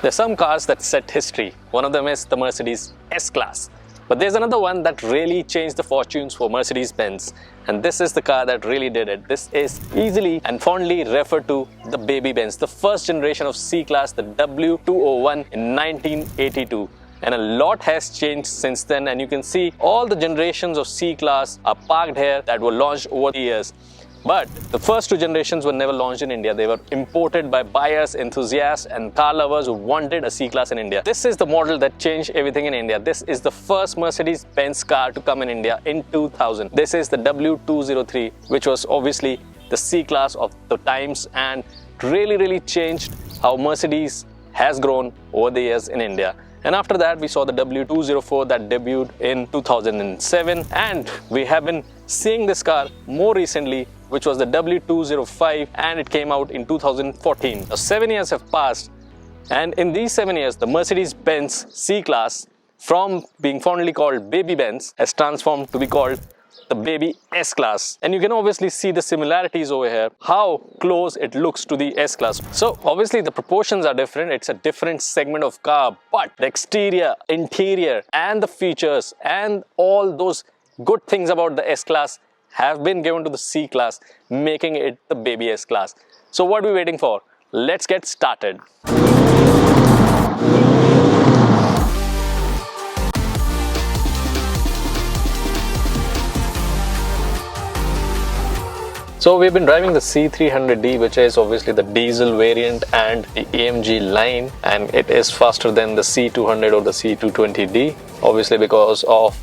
There's some cars that set history. One of them is the Mercedes S-Class. But there's another one that really changed the fortunes for Mercedes-Benz. And this is the car that really did it. This is easily and fondly referred to the baby Benz, the first generation of C-Class, the W201 in 1982. And a lot has changed since then, and you can see all the generations of C-Class are parked here that were launched over the years. But the first two generations were never launched in India. They were imported by buyers, enthusiasts and car lovers who wanted a C-Class in India. This is the model that changed everything in India. This is the first Mercedes-Benz car to come in India in 2000. This is the W203, which was obviously the C-Class of the times and really changed how Mercedes has grown over the years in India. And after that, we saw the W204 that debuted in 2007, and we have been seeing this car more recently, which was the W205, and it came out in 2014. Now, 7 years have passed, and in these 7 years, the Mercedes-Benz C-Class, from being fondly called Baby Benz, has transformed to be called the Baby S-Class. And you can obviously see the similarities over here, how close it looks to the S-Class. So obviously the proportions are different, it's a different segment of car, but the exterior, interior and the features and all those good things about the S-Class have been given to the C-Class, making it the Baby S-Class. So what are we waiting for? Let's get started. So we've been driving the C300d, which is obviously the diesel variant and the AMG line, and it is faster than the C200 or the C220d, obviously because of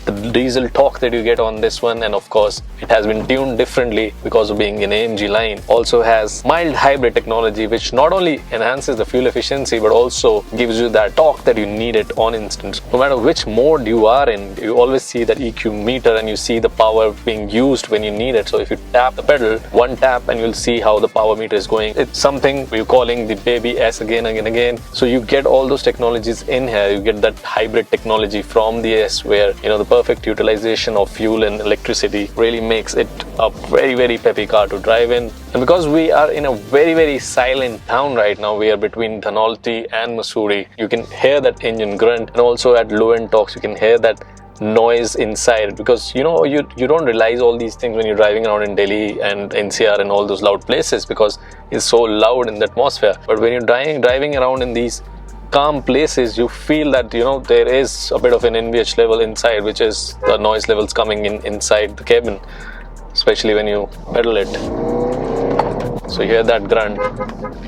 the diesel torque that you get on this one, and of course it has been tuned differently because of being an AMG line. Also has mild hybrid technology, which not only enhances the fuel efficiency but also gives you that torque that you need it on instant. No matter which mode you are in, you always see that EQ meter and you see the power being used when you need it. So if you tap the pedal, one tap, and you'll see how the power meter is going. It's something we're calling the Baby S again. So you get all those technologies in here. You get that hybrid technology from the S, where the perfect utilization of fuel and electricity really makes it a very peppy car to drive in. And because we are in a very silent town right now, we are between Dhanolti and Mussoorie, you can hear that engine grunt, and also at low end torques you can hear that noise inside, because you don't realize all these things when you're driving around in Delhi and NCR and all those loud places, because it's so loud in the atmosphere. But when you're driving around in these calm places, you feel that there is a bit of an NVH level inside, which is the noise levels coming in inside the cabin, especially when you pedal it. So you hear that grunt,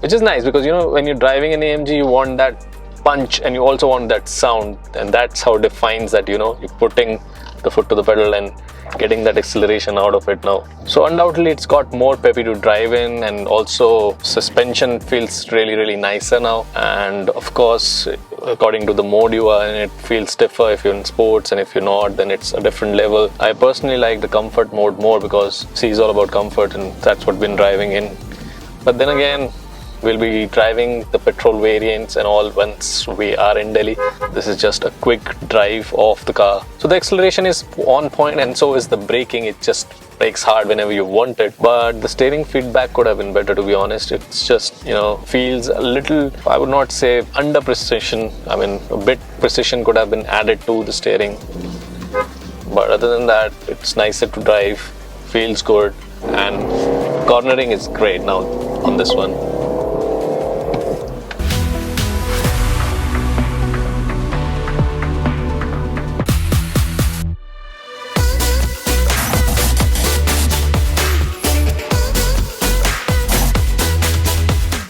which is nice, because when you're driving an AMG, you want that punch and you also want that sound, and that's how it defines that you're putting the foot to the pedal and getting that acceleration out of it now. So undoubtedly it's got more peppy to drive in, and also suspension feels really nicer now. And of course, according to the mode you are in, it feels stiffer if you're in sports, and if you're not, then it's a different level. I personally like the comfort mode more, because C is all about comfort, and that's what we've been driving in. But then again, we'll be driving the petrol variants and all once we are in Delhi. This is just a quick drive of the car. So the acceleration is on point, and so is the braking. It just brakes hard whenever you want it. But the steering feedback could have been better, to be honest. It's just, feels a little, I would not say under precision. I mean, a bit precision could have been added to the steering. But other than that, it's nicer to drive, feels good, and cornering is great now on this one.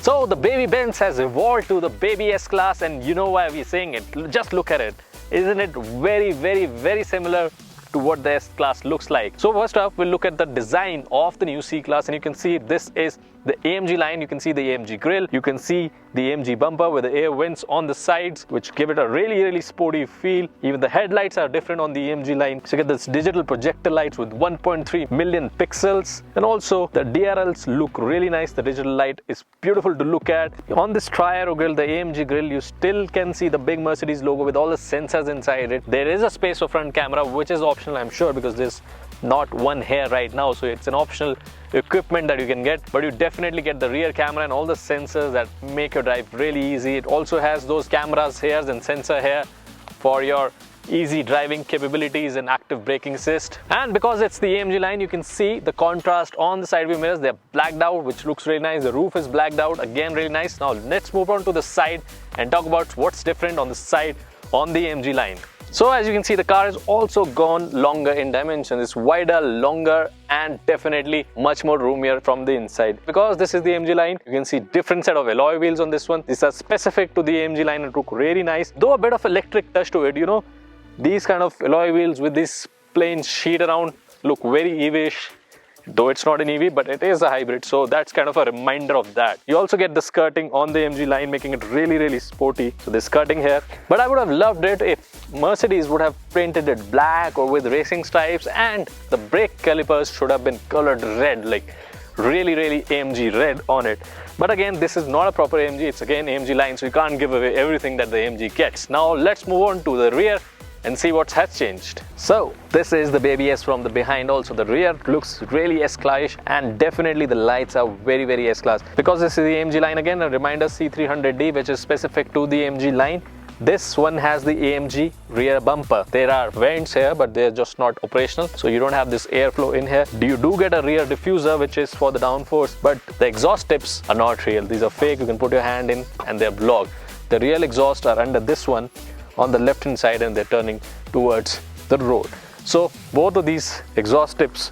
So the Baby Benz has evolved to the Baby S-Class, and you know why we're saying it. Just look at it. Isn't it very similar to what the S-Class looks like? So first up, we'll look at the design of the new C-Class, and you can see this is the AMG line. You can see the AMG grille, you can see the AMG bumper with the air vents on the sides, which give it a really sporty feel. Even the headlights are different on the AMG line. So you get this digital projector lights with 1.3 million pixels, and also the DRLs look really nice. The digital light is beautiful to look at. On this tri-aero grille, the AMG grille, you still can see the big Mercedes logo with all the sensors inside it. There is a space for front camera, which is optional, I'm sure, because there's not one hair right now, so it's an optional equipment that you can get, but you definitely get the rear camera and all the sensors that make your drive really easy. It also has those cameras here and sensor here for your easy driving capabilities and active braking assist. And because it's the AMG line, you can see the contrast on the side view mirrors. They're blacked out, which looks really nice. The roof is blacked out, again really nice. Now let's move on to the side and talk about what's different on the side on the AMG line. So as you can see, the car has also gone longer in dimension. It's wider, longer, and definitely much more roomier from the inside. Because this is the AMG line, you can see different set of alloy wheels on this one. These are specific to the AMG line and look really nice, though a bit of electric touch to it, you know. These kind of alloy wheels with this plain sheet around look very EV-ish, though it's not an EV, but it is a hybrid, so that's kind of a reminder of that. You also get the skirting on the AMG line, making it really sporty. So there's skirting here, but I would have loved it if Mercedes would have painted it black or with racing stripes, and the brake calipers should have been colored red, like really AMG red on it. But again, this is not a proper AMG, it's again AMG line, so you can't give away everything that the AMG gets. Now let's move on to the rear and see what has changed. So this is the baby S from the behind. Also the rear looks really S-class, and definitely the lights are very S-class. Because this is the AMG line, again a reminder, C300d, which is specific to the AMG line. This one has the AMG rear bumper. There are vents here, but they're just not operational, so you don't have this airflow in here. You do get a rear diffuser, which is for the downforce, but the exhaust tips are not real. These are fake. You can put your hand in and they're blocked. The real exhaust are under this one on the left hand side, and they're turning towards the road. So both of these exhaust tips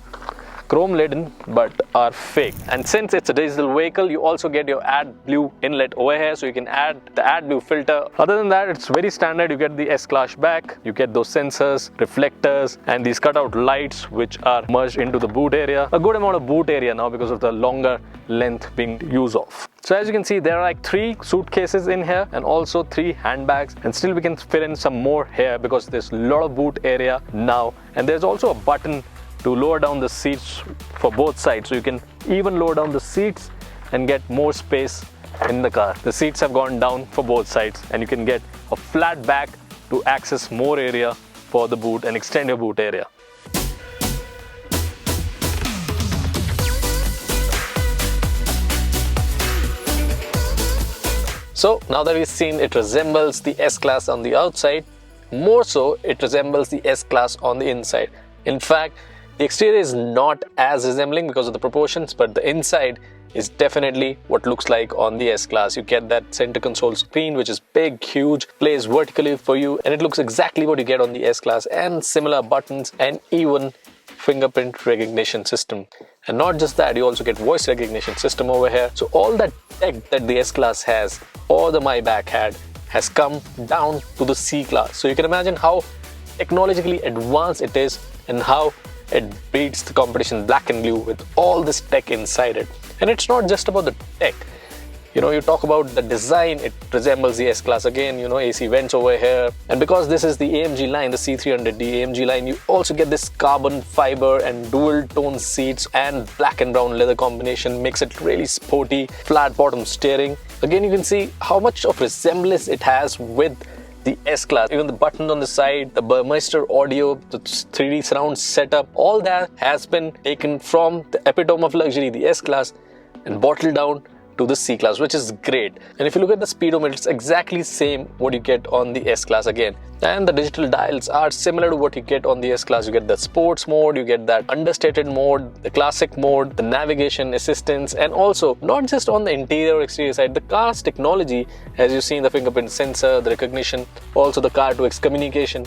chrome laden but are fake. And since it's a diesel vehicle, you also get your AdBlue inlet over here, so you can add the AdBlue filter. Other than that, it's very standard. You get the S-Class back, you get those sensors, reflectors, and these cutout lights which are merged into the boot area. A good amount of boot area now because of the longer length being used of. So as you can see, there are like 3 suitcases in here and also 3 handbags, and still we can fit in some more here because there's a lot of boot area now. And there's also a button to lower down the seats for both sides, so you can even lower down the seats and get more space in the car. The seats have gone down for both sides, and you can get a flat back to access more area for the boot and extend your boot area. So now that we've seen it resembles the S-Class on the outside, more so it resembles the S-Class on the inside. In fact, the exterior is not as resembling because of the proportions, but the inside is definitely what looks like on the S-Class. You get that center console screen, which is big, huge, plays vertically for you, and it looks exactly what you get on the S-Class, and similar buttons and even fingerprint recognition system. And not just that, you also get voice recognition system over here. So all that tech that the S-Class has or the Maybach had has come down to the C-Class. So you can imagine how technologically advanced it is and how it beats the competition black and blue with all this tech inside it. And it's not just about the tech. You know, you talk about the design, it resembles the S-Class again, you know, AC vents over here. And because this is the AMG line, the C300d AMG line, you also get this carbon fiber and dual tone seats, and black and brown leather combination makes it really sporty, flat bottom steering. Again, you can see how much of resemblance it has with the S-Class. Even the button on the side, the Burmeister audio, the 3D surround setup, all that has been taken from the epitome of luxury, the S-Class, and bottled down to the C-Class, which is great. And if you look at the speedometer, it's exactly same what you get on the S-Class again. And the digital dials are similar to what you get on the S-Class. You get the sports mode, you get that understated mode, the classic mode, the navigation assistance, and also not just on the interior or exterior side, the car's technology, as you see in the fingerprint sensor, the recognition, also the car-to-X communication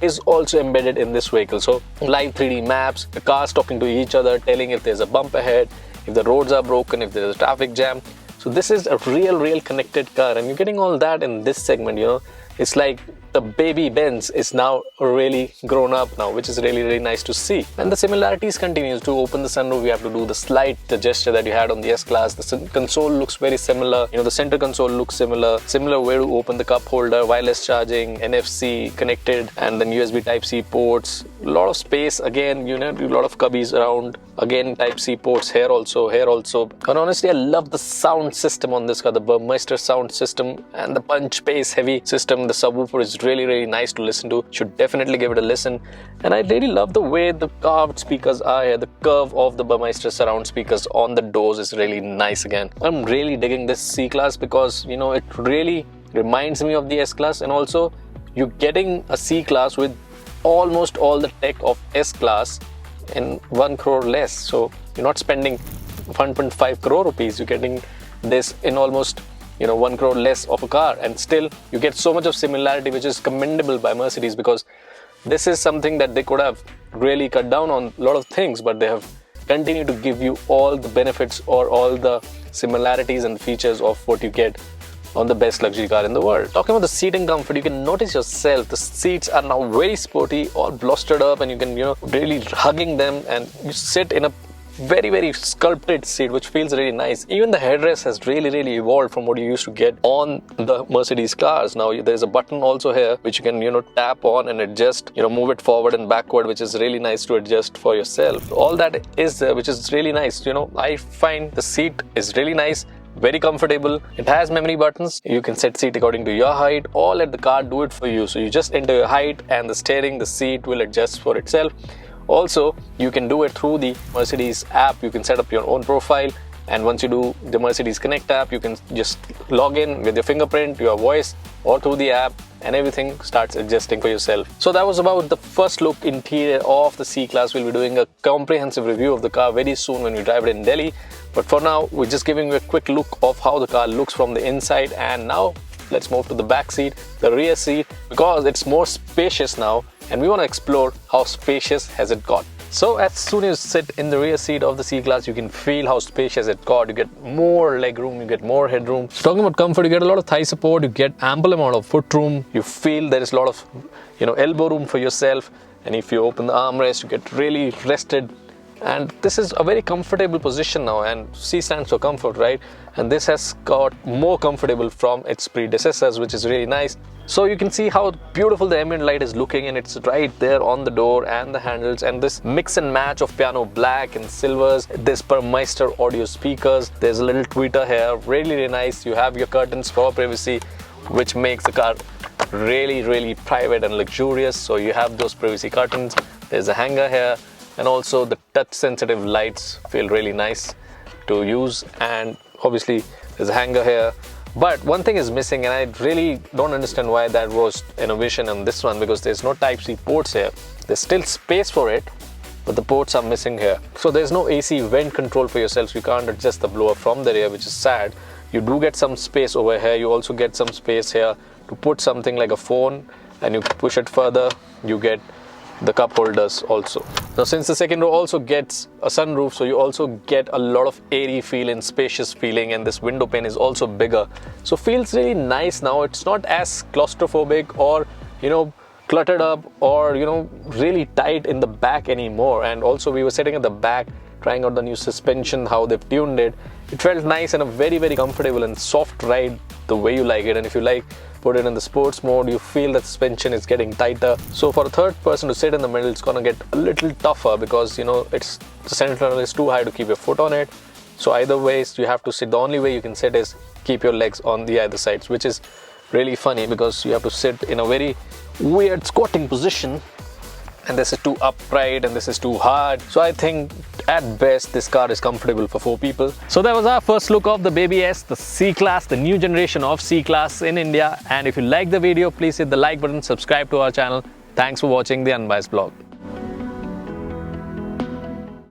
is also embedded in this vehicle. So live 3D maps, the cars talking to each other, telling if there's a bump ahead, if the roads are broken, if there's a traffic jam. So this is a real connected car, and you're getting all that in this segment, you know. It's like the baby Benz is now really grown up now, which is really nice to see. And the similarities continues. To open the sunroof, you have to do the gesture that you had on the S-Class. The console looks very similar. You know, the center console looks similar way to open the cup holder, wireless charging, NFC connected, and then USB Type-C ports. A lot of space again, you know, a lot of cubbies around. Again, Type-C ports here also, here also. And honestly, I love the sound system on this car, the Burmeister sound system and the punch bass heavy system. The subwoofer is really nice to listen to. Should definitely give it a listen. And I really love the way the carved speakers are here. The curve of the Burmeister surround speakers on the doors is really nice again. I'm really digging this C-Class because, you know, it really reminds me of the S-Class, and also you're getting a C-Class with almost all the tech of S-Class in 1 crore less. So you're not spending 1.5 crore rupees, you're getting this in almost, you know, 1 crore less of a car, and still you get so much of similarity, which is commendable by Mercedes, because this is something that they could have really cut down on a lot of things, but they have continued to give you all the benefits or all the similarities and features of what you get on the best luxury car in the world. Talking about the seating comfort, you can notice yourself, the seats are now very sporty, all bolstered up, and you can, you know, really hugging them, and you sit in a very sculpted seat, which feels really nice. Even the headrest has really evolved from what you used to get on the Mercedes cars. Now there's a button also here which you can, you know, tap on and adjust, you know, move it forward and backward, which is really nice to adjust for yourself. All that is there, which is really nice. You know, I find the seat is really nice, very comfortable. It has memory buttons. You can set seat according to your height, or let the car do it for you. So you just enter your height and the steering, the seat will adjust for itself. Also, you can do it through the Mercedes app. You can set up your own profile, and once you do the Mercedes Connect app, you can just log in with your fingerprint, your voice, or through the app, and everything starts adjusting for yourself. So that was about the first look interior of the C-Class. We'll be doing a comprehensive review of the car very soon when we drive it in Delhi. But for now, we're just giving you a quick look of how the car looks from the inside. And now let's move to the back seat, the rear seat, because it's more spacious now, and we want to explore how spacious has it got. So as soon as you sit in the rear seat of the C-Class, you can feel how spacious it got. You get more leg room, you get more headroom. So talking about comfort, you get a lot of thigh support, you get ample amount of foot room. You feel there is a lot of, you know, elbow room for yourself. And if you open the armrest, you get really rested. And this is a very comfortable position now, and C stands for comfort, right? And this has got more comfortable from its predecessors, which is really nice. So you can see how beautiful the ambient light is looking, and it's right there on the door and the handles, and this mix and match of piano black and silvers, this Burmeister audio speakers, there's a little tweeter here, really nice. You have your curtains for privacy, which makes the car really private and luxurious. So you have those privacy curtains, there's a hanger here, and also the touch sensitive lights feel really nice to use, and obviously there's a hanger here. But one thing is missing, and I really don't understand why that was innovation on this one, because there's no Type-C ports here. There's still space for it, but the ports are missing here. So there's no AC vent control for yourself, so you can't adjust the blower from the rear, which is sad. You do get some space over here. You also get some space here to put something like a phone, and you push it further, you get the cup holders also. Now since the second row also gets a sunroof, so you also get a lot of airy feel and spacious feeling, and this window pane is also bigger, so feels really nice now. It's not as claustrophobic or, you know, cluttered up or, you know, really tight in the back anymore. And also we were sitting at the back trying out the new suspension, how they've tuned it. It felt nice and a very comfortable and soft ride the way you like it. And if you like, put it in the sports mode, you feel the suspension is getting tighter. So for a third person to sit in the middle, it's gonna get a little tougher, because, you know, it's the center is too high to keep your foot on it. So either ways you have to sit. The only way you can sit is keep your legs on the either sides, which is really funny because you have to sit in a very weird squatting position, and this is too upright and this is too hard. So I think at best this car is comfortable for 4 people. So that was our first look of the Baby S, the C-Class, the new generation of C-Class in India. And if you like the video, please hit the like button, subscribe to our channel. Thanks for watching the Unbiased Vlog.